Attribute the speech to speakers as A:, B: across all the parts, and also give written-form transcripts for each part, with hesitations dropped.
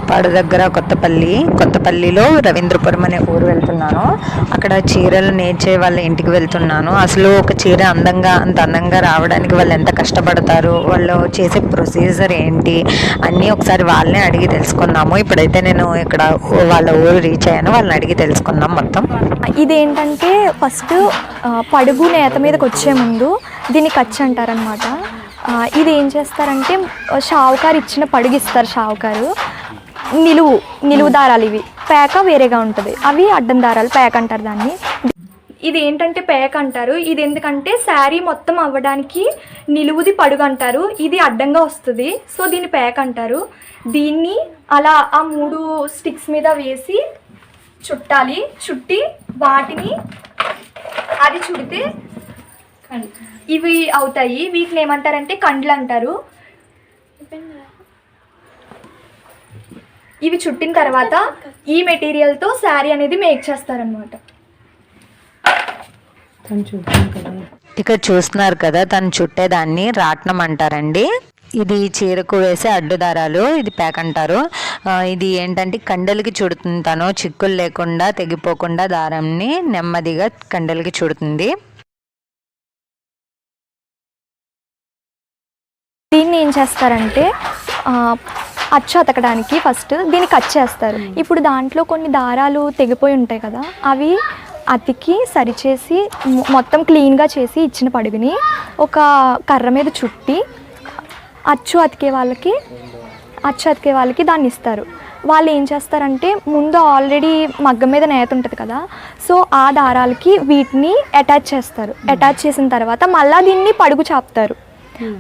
A: పాడు దగ్గర కొత్తపల్లిలో రవీంద్రపురం అనే ఊరు వెళ్తున్నాను. అక్కడ చీరలు నేర్చే వాళ్ళ ఇంటికి వెళ్తున్నాను. అసలు ఒక చీర అంత అందంగా రావడానికి వాళ్ళు ఎంత కష్టపడతారు, వాళ్ళు చేసే ప్రొసీజర్ ఏంటి అన్నీ ఒకసారి వాళ్ళని అడిగి తెలుసుకుందాము. ఇప్పుడైతే నేను ఇక్కడ వాళ్ళ ఊరు రీచ్ అయ్యాను, వాళ్ళని అడిగి తెలుసుకుందాం మొత్తం.
B: ఇదేంటంటే ఫస్ట్ పడుగు నేత మీదకి వచ్చే ముందు దీన్ని కచ్చి అంటారనమాట. ఇది ఏం చేస్తారంటే షావుకారు ఇచ్చిన పడుగు ఇస్తారు. షావుకారు నిలువు దారాలు, ఇవి పేక వేరేగా ఉంటుంది, అవి అడ్డం దారాలు పేక అంటారు దాన్ని. ఇది ఏంటంటే పేక అంటారు. ఇది ఎందుకంటే శారీ మొత్తం అవ్వడానికి నిలువుది పడుగు అంటారు, ఇది అడ్డంగా వస్తుంది, సో దీన్ని పేక అంటారు. దీన్ని అలా ఆ 3 స్టిక్స్ మీద వేసి చుట్టాలి. చుట్టి వాటిని అది చుడితే ఇవి అవుతాయి. వీటిని ఏమంటారంటే కండ్లు అంటారు. ఇవి చుట్టిన తర్వాత ఈ మెటీరియల్తో శారీ అనేది మేక్ చేస్తారనమాట.
A: ఇక్కడ చూస్తున్నారు కదా, తను చుట్టేదాన్ని రాట్నం అంటారండి. ఇది చీరకు వేసే అడ్డుదారాలు, ఇది ప్యాక్ అంటారు. ఇది ఏంటంటే కండలకి చుడుతుంది. తను చిక్కులు లేకుండా తెగిపోకుండా దారాన్ని నెమ్మదిగా కండలకి చుడుతుంది.
B: దీన్ని ఏం చేస్తారంటే అచ్చు అతకడానికి ఫస్ట్ దీన్ని కట్ చేస్తారు. ఇప్పుడు దాంట్లో కొన్ని దారాలు తెగిపోయి ఉంటాయి కదా, అవి అతికి సరిచేసి మొత్తం క్లీన్గా చేసి ఇచ్చిన పడుగుని ఒక కర్ర మీద చుట్టి అచ్చు అతికే వాళ్ళకి దాన్ని ఇస్తారు. వాళ్ళు ఏం చేస్తారంటే ముందు ఆల్రెడీ మగ్గం మీద నేత ఉంటుంది కదా, సో ఆ దారాలకి వీటిని అటాచ్ చేస్తారు. అటాచ్ చేసిన తర్వాత మళ్ళీ దీన్ని పడుగు చాపుతారు.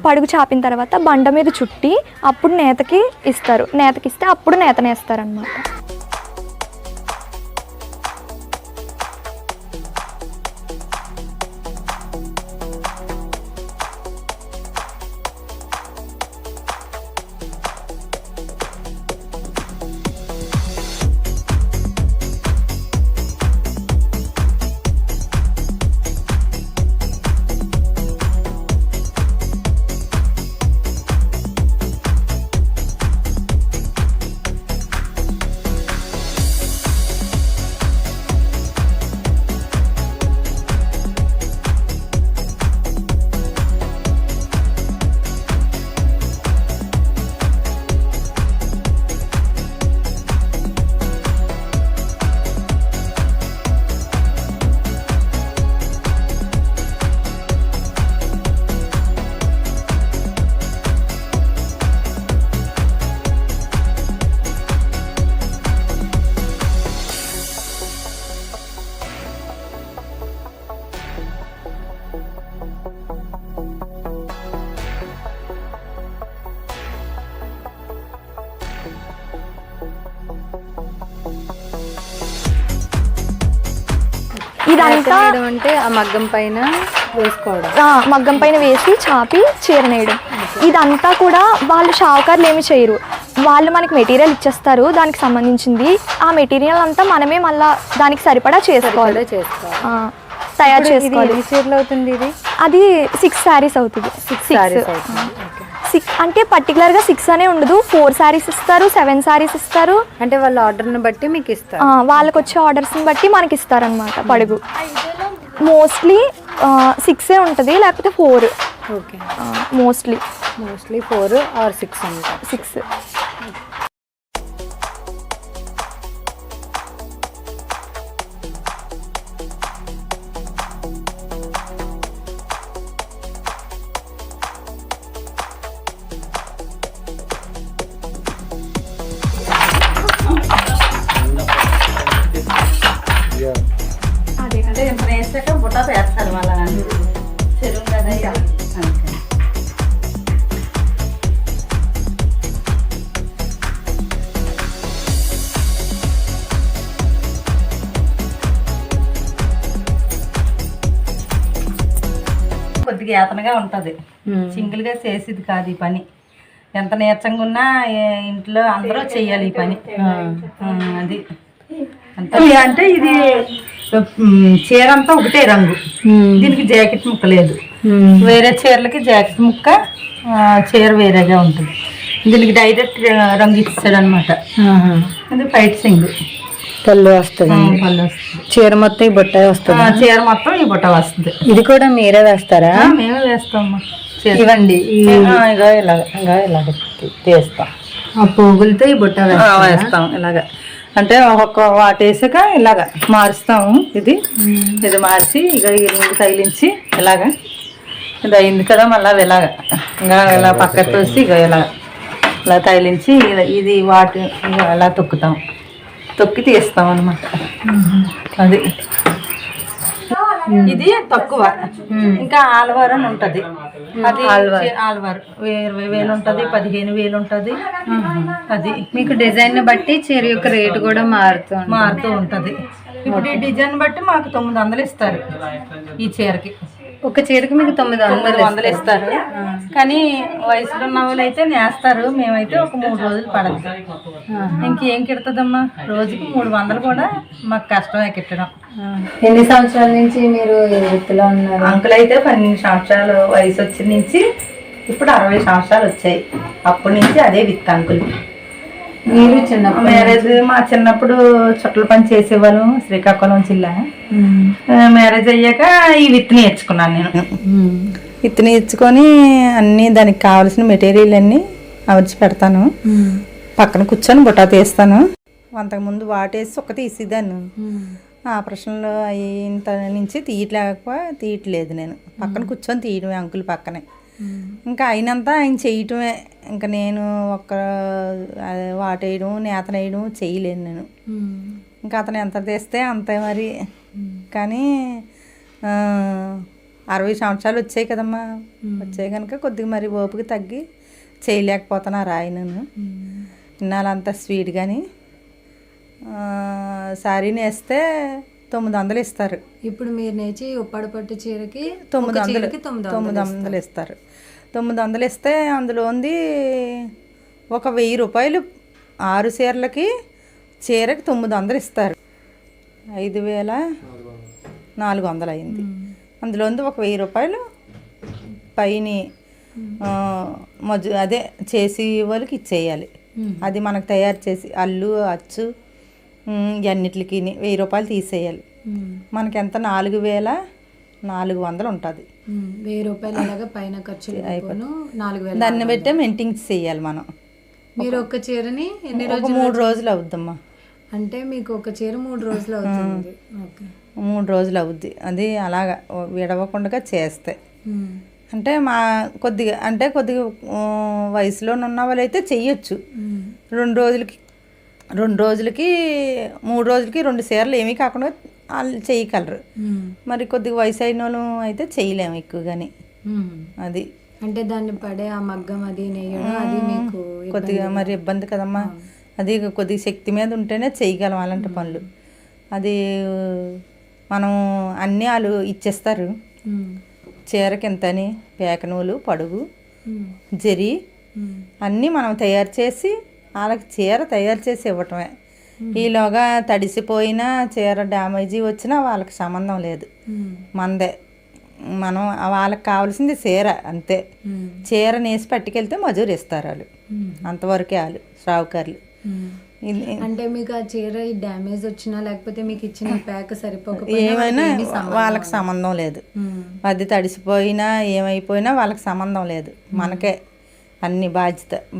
B: పడుగు చాపిన తర్వాత బండ మీద చుట్టి అప్పుడు నేతకి ఇస్తే అప్పుడు నేతనేస్తారు అన్నమాట. ఇదంతా
C: అంటే ఆ మగ్గం పైన వేసుకోవడం,
B: మగ్గం పైన వేసి చాపి చీర నేయడం. ఇదంతా కూడా వాళ్ళు షావుకారులు ఏమి చేయరు, వాళ్ళు మనకి మెటీరియల్ ఇచ్చేస్తారు దానికి సంబంధించింది. ఆ మెటీరియల్ అంతా మనమే మళ్ళీ దానికి సరిపడా చేసుకోవాలి, తయారు చేసుకోవాలి.
C: చీరలు అవుతుంది ఇది,
B: అది 6 శారీస్ అవుతుంది. 6 అంటే పర్టికులర్గా 6 అనే ఉండదు, 4 శారీస్ ఇస్తారు, 7 శారీస్ ఇస్తారు.
C: అంటే వాళ్ళ ఆర్డర్ని బట్టి మీకు ఇస్తారు,
B: వాళ్ళకి వచ్చే ఆర్డర్స్ని బట్టి మనకి ఇస్తారనమాట. పడుగు మోస్ట్లీ 6 ఉంటుంది, లేకపోతే 4.
C: Okay,
B: mostly
C: 4 or 6.
D: కొద్దిగా యాతనగా ఉంటుంది, సింగిల్గా చేసేది కాదు ఈ పని. ఎంత నీరసంగా ఉన్నా ఇంట్లో అందరూ చెయ్యాలి ఈ పని. అది అంటే ఇది చీర అంతా ఒకటే రంగు, దీనికి జాకెట్ ముక్క లేదు. వేరే చీరలకి జాకెట్ ముక్క చీర వేరేగా ఉంటుంది. దీనికి డైరెక్ట్ రంగు ఇస్తాడు అనమాట. అది ఫైట్ సింగ్
C: పళ్ళు వస్తుంది,
D: పళ్ళు వస్తుంది.
C: చీర మొత్తం ఈ బుట్ట వస్తుంది.
D: చీర మొత్తం ఈ బుట్ట వస్తుంది.
C: ఇది కూడా మీరే వేస్తారా?
D: మేమే వేస్తామమ్మా.
C: ఇవ్వండి
D: ఇలాగ తీస్తాం.
C: ఆ పోగులతో ఈ బుట్ట
D: వేస్తాం ఇలాగ. అంటే ఒక్కొక్క వాటేసాక ఇలాగ మారుస్తాము. ఇది మార్చి ఇక ఈ రింగు తగిలించి ఇలాగ ఇది అయింది కదా, మళ్ళీ ఇలాగ ఇంకా ఇలా పక్కకు తోసి ఇక ఇలా తగిలించి ఇది వాటి ఇలా తొక్కి తీస్తాం అన్నమాట. అది ఇది తక్కువ. ఇంకా ఆల్వార్ అని ఉంటది. అది ఆల్వార్ 20,000 ఉంటది, 15,000 ఉంటది. అది
C: మీకు డిజైన్ బట్టి చీర యొక్క రేటు కూడా మారుతూ
D: ఉంటది. ఇప్పుడు ఈ డిజైన్ బట్టి మాకు 900 ఇస్తారు ఈ చీరకి.
C: ఒక చీరకి మీకు 900
D: ఇస్తారు. కానీ వయసులో ఉన్న వాళ్ళు అయితే నేస్తారు. మేమైతే ఒక 3 రోజులు పడద్దు. ఇంకేం కిడుతుందమ్మా, రోజుకి 300 కూడా మాకు కష్టమే కిట్టడం.
C: ఎన్ని సంవత్సరాల నుంచి మీరు వృత్తిలో ఉన్నారు?
D: అంకుల్ అయితే 12 సంవత్సరాలు వయసు వచ్చిన నుంచి ఇప్పుడు 60 సంవత్సరాలు వచ్చాయి. అప్పటి నుంచి అదే విత్ అంకుల్.
C: మీరు చిన్నప్పుడు
D: మ్యారేజ్ మా చిన్నప్పుడు చుట్టల పని చేసేవాళ్ళం శ్రీకాకుళం జిల్లా. మ్యారేజ్ అయ్యాక ఈ విత్ నేర్చుకున్నాను నేను. విత్ నేర్చుకొని అన్నీ దానికి కావాల్సిన మెటీరియల్ అన్నీ అమర్చి పెడతాను. పక్కన కూర్చొని బుట్ట తీస్తాను. అంతకుముందు వాటేసి ఒక తీసేదాన్ని. ఆపరేషన్లో అయిన నుంచి తీయట్లేదు నేను. పక్కన కూర్చొని తీయడమే అంకుల్ పక్కనే. ఇంకా అయినంత ఆయన చేయటమే. ఇంకా నేను ఒక్క వాటేయడం నేతనేయడం చేయలేను నేను. ఇంకా అతను ఎంత తెస్తే అంతే మరి. కానీ 60 సంవత్సరాలు వచ్చాయి కదమ్మా, వచ్చాయి కనుక కొద్దిగా మరి ఓపిక తగ్గి చేయలేకపోతున్నా రాయను. ఇన్నాళ్ళంతా స్వీట్. కానీ శారీ నేస్తే 900 ఇస్తారు.
C: ఇప్పుడు మీరు నేర్చి ఉప్పాడు పట్టు చీరకి
D: 900 ఇస్తారు. 900 ఇస్తే అందులో ఉంది ఒక 1000 రూపాయలు 6 చీరలకి చీరకి 900 ఇస్తారు. 5,400 అయింది. అందులో ఉంది ఒక 1000 రూపాయలు పైన అదే చేసి వాళ్ళకి ఇచ్చేయాలి. అది మనకు తయారు చేసి అల్లు అచ్చు ఇవన్నిటికి 1000 రూపాయలు తీసేయాలి. మనకి ఎంత 4,400 ఉంటుంది.
C: 1000 రూపాయలు అలాగా పైన ఖర్చు అయిపోను. 4,000
D: దాన్ని బట్టే మెయింటైన్ చేయాలి మనం.
C: మీరు ఒక చీరని ఎన్ని
D: రోజులు? 3 రోజులు అవుద్దమ్మా.
C: అంటే మీకు ఒక చీర 3 రోజులు అవుతుంది.
D: 3 రోజులు అవుద్ది. అది అలాగా విడవకుండా చేస్తే. అంటే కొద్దిగా వయసులో ఉన్న వాళ్ళు అయితే చెయ్యొచ్చు. 2 రోజులకి 3 రోజులకి 2 చీరలు ఏమీ కాకుండా వాళ్ళు చేయగలరు. మరి కొద్దిగా వయసు అయిన వాళ్ళు అయితే చేయలేము ఎక్కువగాని. అది
C: అంటే దాన్ని పడే ఆ మగ్గం అది నెయ్యడం అది మీకు
D: కొద్దిగా మరి ఇబ్బంది కదమ్మా. అది కొద్దిగా శక్తి మీద ఉంటేనే చేయగలం అలాంటి పనులు. అది మనం అన్నీ వాళ్ళు ఇచ్చేస్తారు. చీరకి ఎంతని పేక నూలు పడుగు జరి అన్నీ మనం తయారు చేసి వాళ్ళకి చీర తయారు చేసి ఇవ్వటమే. ఈలోగా తడిసిపోయినా చీర డ్యామేజీ వచ్చినా వాళ్ళకి సంబంధం లేదు. మనదే. మనం వాళ్ళకి కావాల్సింది చీర అంతే. చీర నేసి పట్టుకెళ్తే మజూరు ఇస్తారు వాళ్ళు. అంతవరకే వాళ్ళు షావుకారులు.
C: అంటే మీకు ఆ చీర డ్యామేజ్ వచ్చినా లేకపోతే మీకు ఇచ్చిన ప్యాక్
D: ఏమైనా వాళ్ళకి సంబంధం లేదు. అది తడిసిపోయినా ఏమైపోయినా వాళ్ళకి సంబంధం లేదు. మనకే అన్ని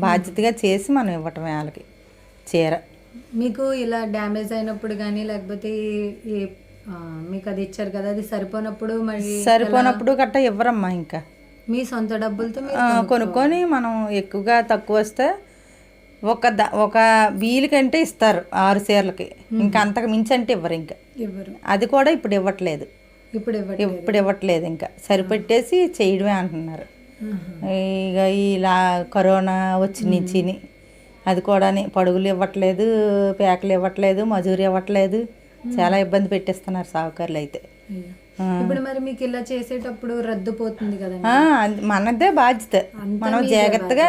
D: బాధ్యతగా చేసి మనం ఇవ్వటమే వాళ్ళకి చీర.
C: మీకు ఇలా డ్యామేజ్ అయినప్పుడు కానీ లేకపోతే మీకు అది ఇచ్చారు కదా, అది సరిపోనప్పుడు
D: గట్టా ఇవ్వరమ్మా. ఇంకా
C: మీ సొంత డబ్బులతో
D: కొనుక్కొని మనం ఎక్కువగా తక్కువ వస్తే ఒక వీలు కంటే ఇస్తారు 6 చీరలకి. ఇంకా అంతకు మించి అంటే ఇవ్వరు. ఇంకా అది కూడా ఇప్పుడు ఇవ్వట్లేదు. ఇప్పుడు ఇవ్వట్లేదు. ఇంకా సరిపెట్టేసి చేయడమే అంటున్నారు. ఇక ఇలా కరోనా వచ్చి నుంచి అది కూడా పడుగులు ఇవ్వట్లేదు, పేకలు ఇవ్వట్లేదు, మజూరి ఇవ్వట్లేదు. చాలా ఇబ్బంది పెట్టేస్తున్నారు సావుకారులు అయితే.
C: ఇప్పుడు మరి మీకు ఇలా చేసేటప్పుడు రద్దు పోతుంది కదా,
D: మనదే బాధ్యత. మనం జాగ్రత్తగా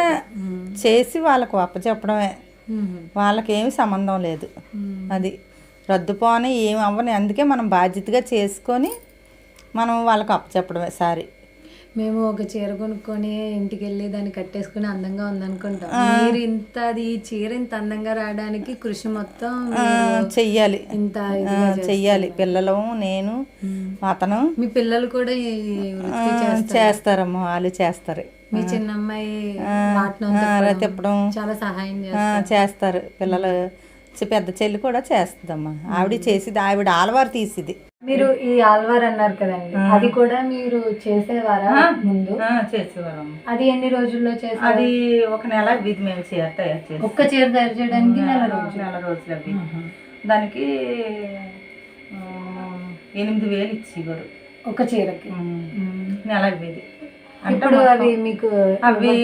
D: చేసి వాళ్ళకు అప్పచెప్పడమే. వాళ్ళకేమి సంబంధం లేదు. అది రద్దుపోని ఏమి అవ్వని. అందుకే మనం బాధ్యతగా చేసుకొని మనం వాళ్ళకు అప్పచెప్పడమే సారీ.
C: మేము ఒక చీర కొనుక్కొని ఇంటికి వెళ్ళి దాన్ని కట్టేసుకుని అందంగా ఉందనుకుంటాం. మీరు ఇంత ఈ చీర ఇంత అందంగా రావడానికి కృషి మొత్తం
D: చెయ్యాలి,
C: ఇంత
D: చెయ్యాలి. పిల్లలు, నేను, అతను,
C: మీ పిల్లలు కూడా ఈ వృత్తి
D: చేస్తారమ్మా. వాళ్ళు చేస్తారు.
C: మీ చిన్న అమ్మాయి
D: తిప్పడం
C: చాలా సహాయం
D: చేస్తారు పిల్లలు. పెద్ద చెల్లి కూడా చేస్తుందమ్మా. ఆవిడ చేసిది, ఆవిడ ఆల్వారు తీసిది.
C: మీరు ఈ ఆల్వార్ అన్నారు కదండి, అది కూడా మీరు చేసేవారా ముందు?
D: చేసేవాళ్ళం.
C: అది ఎన్ని రోజుల్లో చేసేవారు?
D: అది ఒక నెల ఇది మేము చీర తయారు చేసి,
C: ఒక్క చీర తయారు చేయడానికి నెల
D: రోజులు అవి. దానికి 8,000 ఇచ్చేవారు
C: ఒక చీరకి.
D: నెల ఇది.
C: ఇప్పుడు అవి మీకు
D: అవి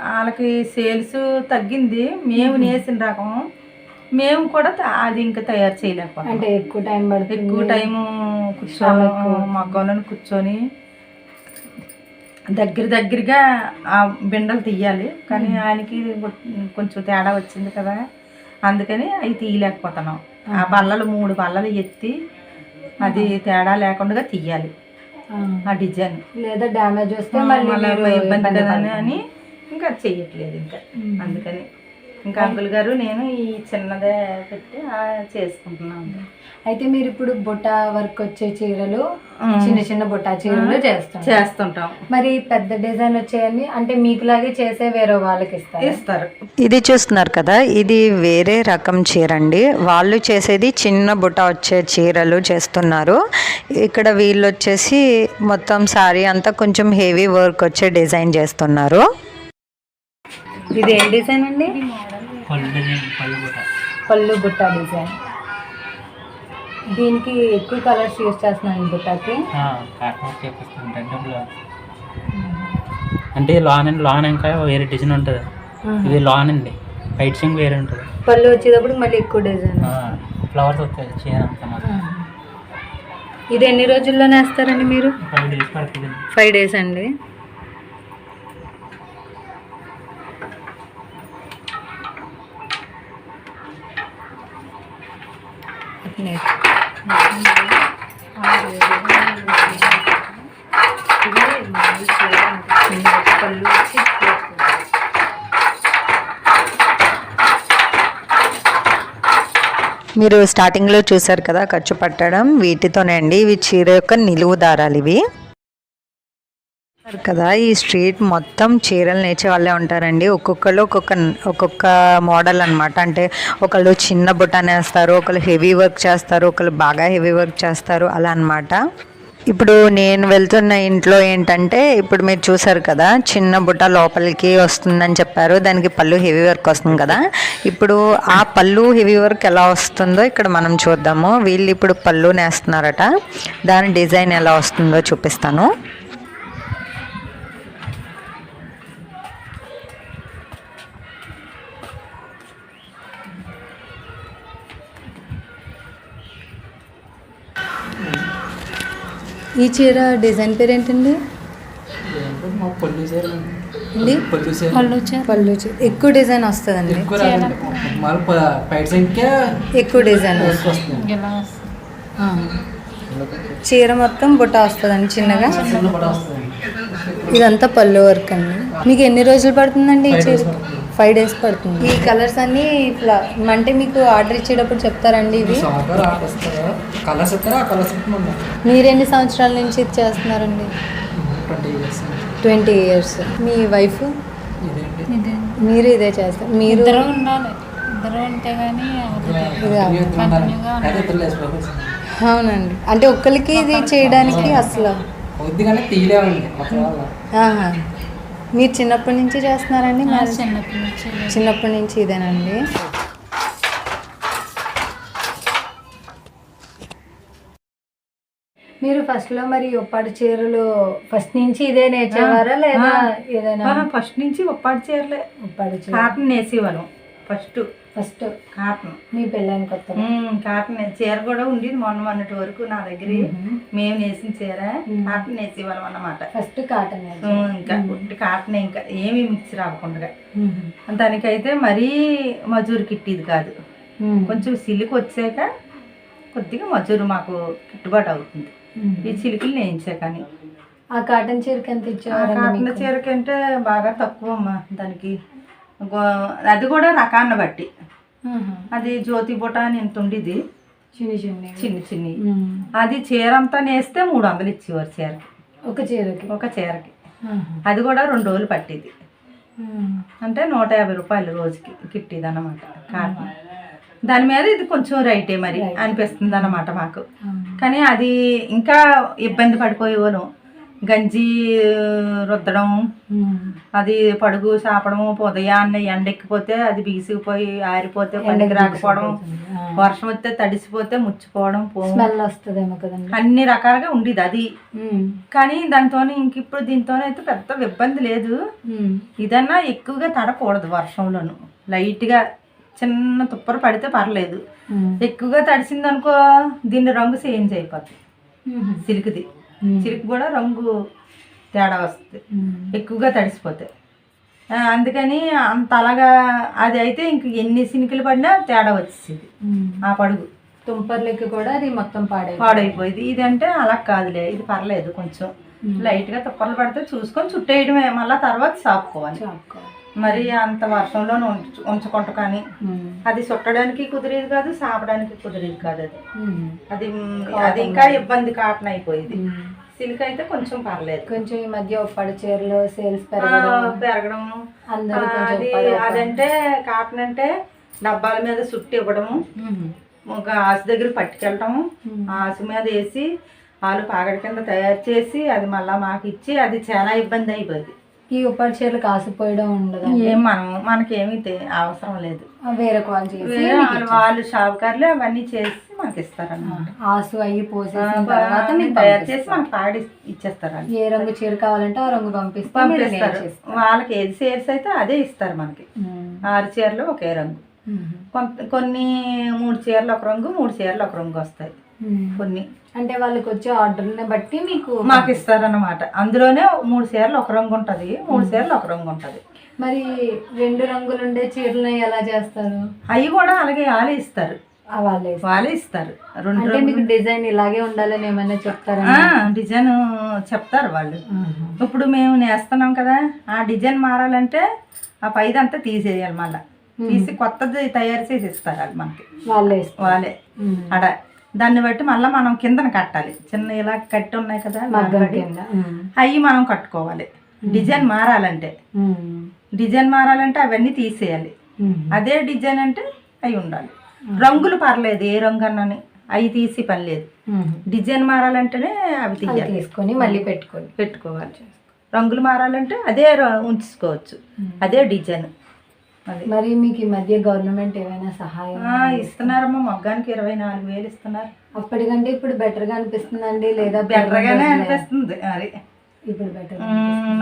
D: వాళ్ళకి సేల్స్ తగ్గింది. మేము నేసిన రకం మేము కూడా అది ఇంకా తయారు చేయలేకపోతాం.
C: అంటే ఎక్కువ టైం పడుతుంది.
D: ఎక్కువ టైము కూర్చొని మగ్గంలో కూర్చొని దగ్గరగా ఆ బిండలు తీయాలి. కానీ ఆయనకి కొంచెం తేడా వచ్చింది కదా, అందుకని అవి తీయలేకపోతున్నాం. ఆ బల్లలు 3 బల్లలు ఎత్తి అది తేడా లేకుండా తీయాలి ఆ డిజైన్.
C: లేదా డ్యామేజ్ వస్తే
D: మళ్ళీ ఇబ్బంది కదా అని ఇంకా చెయ్యట్లేదు. ఇంకా అందుకని ఇంకా అంకుల్ గారు నేను ఈ చిన్నదే పెట్టి చేసుకుంటున్నాను.
C: అయితే మీరు ఇప్పుడు బుట్ట వర్క్ వచ్చే చీరలు, చిన్న చిన్న బుట్ట చీరలు చేస్తుంటాం. మరి పెద్ద డిజైన్ వచ్చేయని అంటే మీకులాగే చేసే వేరే వాళ్ళకి ఇస్తారు.
A: ఇది చూస్తున్నారు కదా, ఇది వేరే రకం చీర అండి. వాళ్ళు చేసేది చిన్న బుట్ట వచ్చే చీరలు చేస్తున్నారు. ఇక్కడ వీళ్ళు వచ్చేసి మొత్తం సారీ అంతా కొంచెం హెవీ వర్క్ వచ్చే డిజైన్ చేస్తున్నారు.
C: ఇది ఏం డిజైన్ అండి? పళ్ళు బుట్ట డిజైన్. దీనికి ఎక్కువ కలర్స్ యూజ్ చేస్తున్నాను బుట్టకి.
E: అంటే లాన్ ఇంకా వేరే డిజైన్ ఉంటుంది. ఇది లాన్ అండి, వైట్ సింగ్ వేరే ఉంటుంది.
C: పళ్ళు వచ్చేటప్పుడు మళ్ళీ ఎక్కువ డిజైన్
E: ఫ్లవర్స్ వస్తాయి చీర అంతా.
C: ఇది ఎన్ని రోజుల్లో నేస్తారండి మీరు?
E: 5 days పడుతుంది.
C: 5 days అండి.
A: మీరు స్టార్టింగ్లో చూసారు కదా ఖర్చు పట్టడం, వీటితోనే అండి. ఇవి చీర యొక్క నిలువు దారాలు ఇవి కదా. ఈ స్ట్రీట్ మొత్తం చీరలు నేర్చే వాళ్ళే ఉంటారండి. ఒక్కొక్కరు ఒక్కొక్క మోడల్ అనమాట. అంటే ఒకళ్ళు చిన్న బుట్ట నేస్తారు, ఒకళ్ళు హెవీ వర్క్ చేస్తారు, ఒకళ్ళు బాగా హెవీ వర్క్ చేస్తారు, అలా అనమాట. ఇప్పుడు నేను వెళ్తున్న ఇంట్లో ఏంటంటే, ఇప్పుడు మీరు చూసారు కదా చిన్న బుట్ట లోపలికి వస్తుందని చెప్పారు. దానికి పళ్ళు హెవీ వర్క్ వస్తుంది కదా. ఇప్పుడు ఆ పళ్ళు హెవీ వర్క్ ఎలా వస్తుందో ఇక్కడ మనం చూద్దాము. వీళ్ళు ఇప్పుడు పళ్ళు నేస్తున్నారట, దాని డిజైన్ ఎలా వస్తుందో చూపిస్తాను.
C: ఈ చీర డిజైన్ పేరు ఏంటండి? పళ్ళు చీర. ఎక్కువ డిజైన్ వస్తుందండి. ఎక్కువ డిజైన్ చీర మొత్తం బుట్ట వస్తుందండి చిన్నగా. ఇదంతా పళ్ళు వర్క్ అండి. మీకు ఎన్ని రోజులు పడుతుందండి ఈ చీర? 5 days పడుతుంది. ఈ కలర్స్ అన్ని ఇట్లా అంటే మీకు ఆర్డర్ ఇచ్చేటప్పుడు చెప్తారండి ఇవి? మీరు ఎన్ని సంవత్సరాల నుంచి ఇది చేస్తున్నారండి? 20 years. మీ వైఫ్? మీరు ఇదే చేస్తారు? మీరు అవునండి. అంటే ఒక్కరికి ఇది చేయడానికి అసలు మీరు చిన్నప్పటి నుంచి చేస్తున్నారండి? చిన్నప్పటి నుంచి ఇదేనండి. మీరు ఫస్ట్లో మరి ఒప్పాడు చీరలు ఫస్ట్ నుంచి ఇదే నేర్చేవారా లేదా ఏదైనా?
D: ఫస్ట్ నుంచి ఒప్పాడు చీరలే.
C: ఒప్పాడు చీర
D: కాటన్ నేసేవాళ్ళం. First cotton.
C: మీ పెళ్ళైన కొత్త
D: కాటన్ చీర కూడా ఉండేది మొన్నటి వరకు నా దగ్గర. మేము నేసిన చీర కాటన్ నేసేవాళ్ళం అన్నమాట.
C: First cotton.
D: ఇంకా ఉట్టి కాటన్, ఇంకా ఏమి మిక్స్ రాకుండా. దానికైతే మరీ మజూరు కిట్టేది కాదు. కొంచెం సిల్క్ వచ్చాక కొద్దిగా మజూరు మాకు గిట్టుబాటు అవుతుంది. ఈ చిలుకలు నేయించా కానీ
C: ఆ కాటన్ చీరకి ఎంత ఇచ్చేవారు?
D: కాటన్ చీరకంటే బాగా తక్కువ అమ్మా దానికి. అది కూడా రకాన్ని బట్టి. అది జ్యోతి బుట్ట అని ఎంత ఉండేది, చిన్ని చిన్ని. అది చీర అంతా నేస్తే 300 ఇచ్చేవారు చీరకి, ఒక చీరకి. అది కూడా 2 రోజులు పట్టేది. అంటే 150 రూపాయలు రోజుకి కిట్టేది అన్నమాట కాటన్. దాని మీద ఇది కొంచెం రైటే మరి అనిపిస్తుంది అన్నమాట మాకు. కానీ అది ఇంకా ఇబ్బంది పడిపోయేవాళ్ళం. గంజి రుద్దడం, అది పడుగు చాపడం, ఉదయాన్నే ఎండెక్కిపోతే అది బిగిసిపోయి ఆరిపోతే పనికి రాకపోవడం, వర్షం వస్తే తడిసిపోతే ముచ్చిపోవడం, అన్ని రకాలుగా ఉండేది అది. కానీ దాంతో ఇంక ఇప్పుడు దీంతోనైతే పెద్ద ఇబ్బంది లేదు. ఇదన్నా ఎక్కువగా తడకూడదు వర్షంలోను. లైట్గా చిన్న తుప్పరు పడితే పర్లేదు. ఎక్కువగా తడిసింది అనుకో దీన్ని రంగు చేంజ్ అయిపోతుంది. సిల్క్ది చిలుకు కూడా రంగు తేడా వస్తుంది ఎక్కువగా తడిసిపోతే. అందుకని అంత అలాగా అది అయితే ఇంక ఎన్ని సినికలు పడినా తేడా వచ్చేసింది. ఆ పడుగు
C: తుంపర్లకి కూడా అది మొత్తం
D: పాడైపోయింది. ఇది అంటే అలా కాదులే, ఇది పర్లేదు. కొంచెం లైట్గా తుప్పర్లు పడితే చూసుకొని చుట్టేయడమే, మళ్ళీ తర్వాత సాపుకోవాలి. మరి అంత వర్షంలో ఉంచకుండా కానీ అది చుట్టడానికి కుదిరేది కాదు, సాపడానికి కుదిరేది కాదు. అది అది ఇంకా ఇబ్బంది కాటన్ అయిపోయింది. సిల్క్ అయితే కొంచెం పర్లేదు.
C: కొంచెం ఈ మధ్య పడి చీరలు సేల్స్
D: పెరగడం. అదంటే కాటన్ అంటే డబ్బాల మీద చుట్టి ఇవ్వడము, ఒక ఆసు దగ్గర పట్టుకెళ్ళటము, ఆసు మీద వేసి వాళ్ళు పాగడి కింద తయారు చేసి అది మళ్ళీ మాకు ఇచ్చి అది చాలా ఇబ్బంది అయిపోయింది.
C: ఈ ఉప్పటి చీరలు కాసిపోయడం ఉండదు.
D: ఏం మనకేమి అవసరం లేదు.
C: వేరే క్వాలిటీ
D: వాళ్ళు షావుకారులు అవన్నీ చేసి మనకి ఇస్తారన్నమాట.
C: ఆసు అయ్యి పోసేసిన తర్వాత
D: తయారు చేసి మనకి పాడి ఇచ్చేస్తారు.
C: ఏ రంగు చీర కావాలంటే ఆ రంగు
D: పంపిస్తారు. వాళ్ళకి ఏది చీరస్ అయితే అదే ఇస్తారు మనకి. 6 చీరలు ఒకే రంగు. కొన్ని 3 చీరలు ఒక రంగు, 3 చీరలు ఒక రంగు వస్తాయి. కొన్ని
C: అంటే వాళ్ళకి వచ్చే ఆర్డర్ని బట్టి
D: మాకు ఇస్తారన్నమాట. అందులోనే 3 చీరలు ఒక రంగు ఉంటుంది, 3 చీరలు ఒక రంగు ఉంటుంది.
C: మరి 2 రంగులు ఉండే చీరలు ఎలా చేస్తారు?
D: అవి కూడా అలాగే వాళ్ళే ఇస్తారు. వాళ్ళే ఇస్తారు.
C: 2 మీకు డిజైన్ ఇలాగే ఉండాలని ఏమైనా చెప్తారా?
D: డిజైన్ చెప్తారు వాళ్ళు. ఇప్పుడు మేము నేస్తున్నాం కదా, ఆ డిజైన్ మారాలంటే ఆ పైదంతా తీసేయాలి. మళ్ళీ తీసి కొత్తది తయారు చేసి ఇస్తారు వాళ్ళు మనకి. వాళ్ళే అడ దాన్ని బట్టి మళ్ళీ మనం కిందన కట్టాలి. చిన్న ఇలా కట్టి ఉన్నాయి కదా అవి మనం కట్టుకోవాలి. డిజైన్ మారాలంటే అవన్నీ తీసేయాలి. అదే డిజైన్ అంటే అవి ఉండాలి. రంగులు పర్లేదు, ఏ రంగు అన్నని అవి తీసి పని లేదు. డిజైన్ మారాలంటేనే అవి తీయాలి,
C: తీసుకొని మళ్ళీ
D: పెట్టుకోవాలి. రంగులు మారాలంటే అదే ఉంచుకోవచ్చు, అదే డిజైన్.
C: మరి మీకు ఈ మధ్య గవర్నమెంట్ ఏమైనా సహాయం
D: ఇస్తున్నారమ్మా? మగ్గానికి 24,000 ఇస్తున్నారు.
C: అప్పటికంటే ఇప్పుడు బెటర్ గా అనిపిస్తుందండి? లేదా
D: బెటర్గానే అనిపిస్తుంది మరి.
C: ఇప్పుడు బెటర్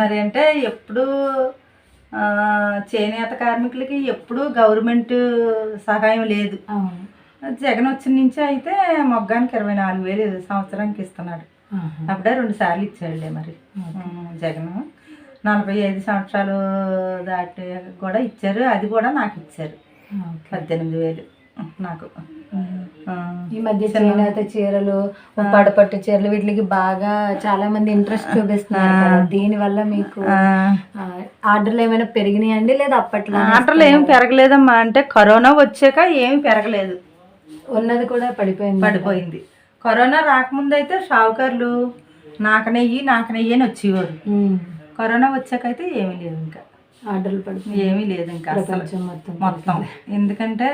D: మరి అంటే ఎప్పుడు చేనేత కార్మికులకి ఎప్పుడు గవర్నమెంట్ సహాయం లేదు. జగన్ వచ్చిన నుంచి అయితే మగ్గానికి 24,000 సంవత్సరానికి ఇస్తున్నాడు. అప్పుడే 2 సార్లు ఇచ్చాడులే మరి జగన్. 45 సంవత్సరాలు దాటి కూడా ఇచ్చారు. అది కూడా నాకు ఇచ్చారు 18,000 నాకు.
C: ఈ మధ్య చేనేత చీరలు, పడపట్టు చీరలు వీటికి బాగా చాలా మంది ఇంట్రెస్ట్ చూపిస్తున్నారు. దీని వల్ల మీకు ఆర్డర్లు ఏమైనా పెరిగినాయండి? లేదా అప్పట్లో
D: ఆర్డర్లు ఏమి పెరగలేదమ్మా. అంటే కరోనా వచ్చాక ఏమి పెరగలేదు,
C: ఉన్నది కూడా పడిపోయింది.
D: కరోనా రాకముందు అయితే షావుకారులు నాకు నెయ్యి అని వచ్చేవారు. కరోనా వచ్చాకైతే ఏమీ లేదు, ఇంకా
C: ఆర్డర్లు పడుతుంది
D: ఏమీ లేదు ఇంకా మొత్తం. ఎందుకంటే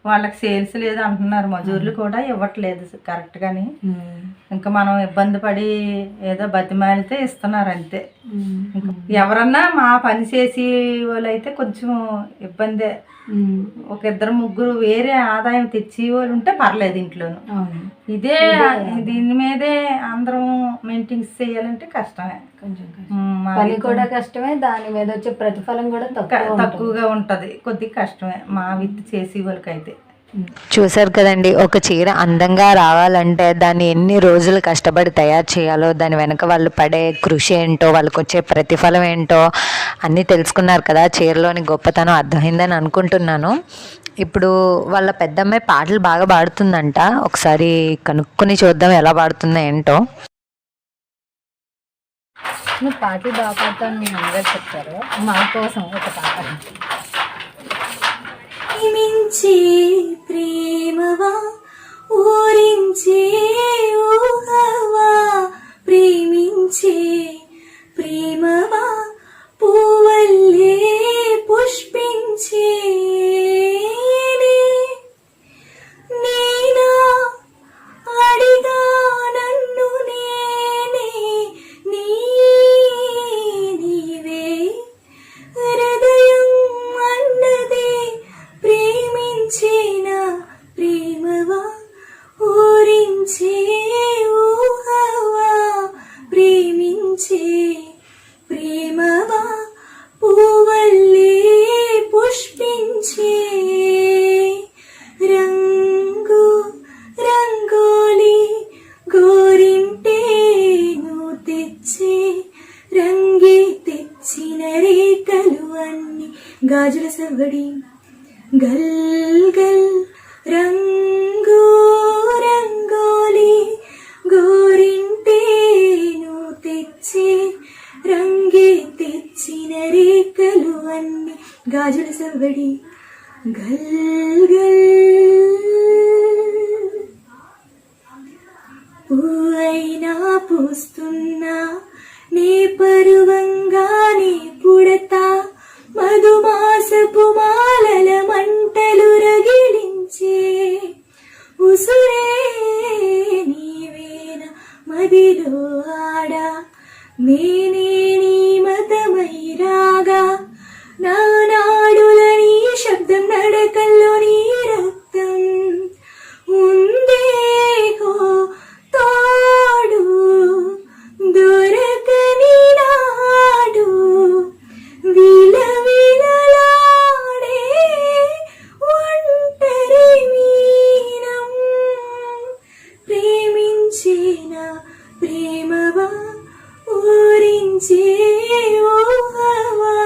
D: వాళ్ళకి సేల్స్ లేదు అంటున్నారు, మజూర్లు కూడా ఇవ్వట్లేదు కరెక్ట్గాని. ఇంకా మనం ఇబ్బంది పడి ఏదో బతిమాలితే ఇస్తున్నారు అంతే. ఎవరన్నా మా పని చేసి వాళ్ళు అయితే కొంచెం ఇబ్బందే. 1-2-3 వేరే ఆదాయం తెచ్చి వాళ్ళు ఉంటే పర్లేదు ఇంట్లోను. ఇదే దీని మీదే అందరం మెయింటెన్స్ చేయాలంటే కష్టమే,
C: పని కూడా కష్టమే, దాని మీద వచ్చే ప్రతిఫలం కూడా
D: తక్కువగా ఉంటది, కొద్దిగా కష్టమే మా విత్ చేసే వాళ్ళకైతే.
A: చూసారు కదండి, ఒక చీర అందంగా రావాలంటే దాన్ని ఎన్ని రోజులు కష్టపడి తయారు చేయాలో, దాని వెనక వాళ్ళు పడే కృషి ఏంటో, వాళ్ళకి వచ్చే ప్రతిఫలం ఏంటో అన్నీ తెలుసుకున్నారు కదా. చీరలోని గొప్పతనం అర్థమైందని అనుకుంటున్నాను. ఇప్పుడు వాళ్ళ పెద్దమ్మాయి పాటలు బాగా పాడుతుందంట, ఒకసారి కనుక్కొని చూద్దాం ఎలా పాడుతుందో ఏంటో.
C: నువ్వు పాటలు బాగా పాడతావు మీ నాన్నగారు చెప్తారు, మా కోసం ఒక పాట.
F: మించే ప్రేమవా ఊరించే ఊహవా ప్రేమించే ప్రేమవా పూవల్లే పుష్పించే నేనా అడిగా నన్ను నేనే నీవే హృదయం అన్నదే ప్రేమించిన ప్రేమవా ఊరించే ఊహవా ప్రేమించే ప్రేమవా పూవల్లే పుష్పించే రంగు రంగోలి గోరింటే నువ్వు తెచ్చే రంగే తెచ్చిన రేఖలు అన్ని గాజుల సవ్వడి గల్ గల్ రంగు రంగోలి గోరింటే నువ్వు తెచ్చే రంగే తెచ్చిన రేఖలు అన్ని గాజుల సవ్వడి గల్ గల్ పూవైనా పూస్తున్నా నే పరువంగానే పుడతా మధుమాసపు మాలల మంటలు రగిలించే ఉసురే నీవేన మదిలో ఆడా నేనే నీ మతమై రాగా నా నాడుల నీ శబ్దం నడకల్లో నీ రక్తం ఉందే హో తోడు దొరకని నాడు విలవిలలాడే ఒంటరి మీనం ప్రేమించిన ప్రేమవా ఊరించే ఊహవా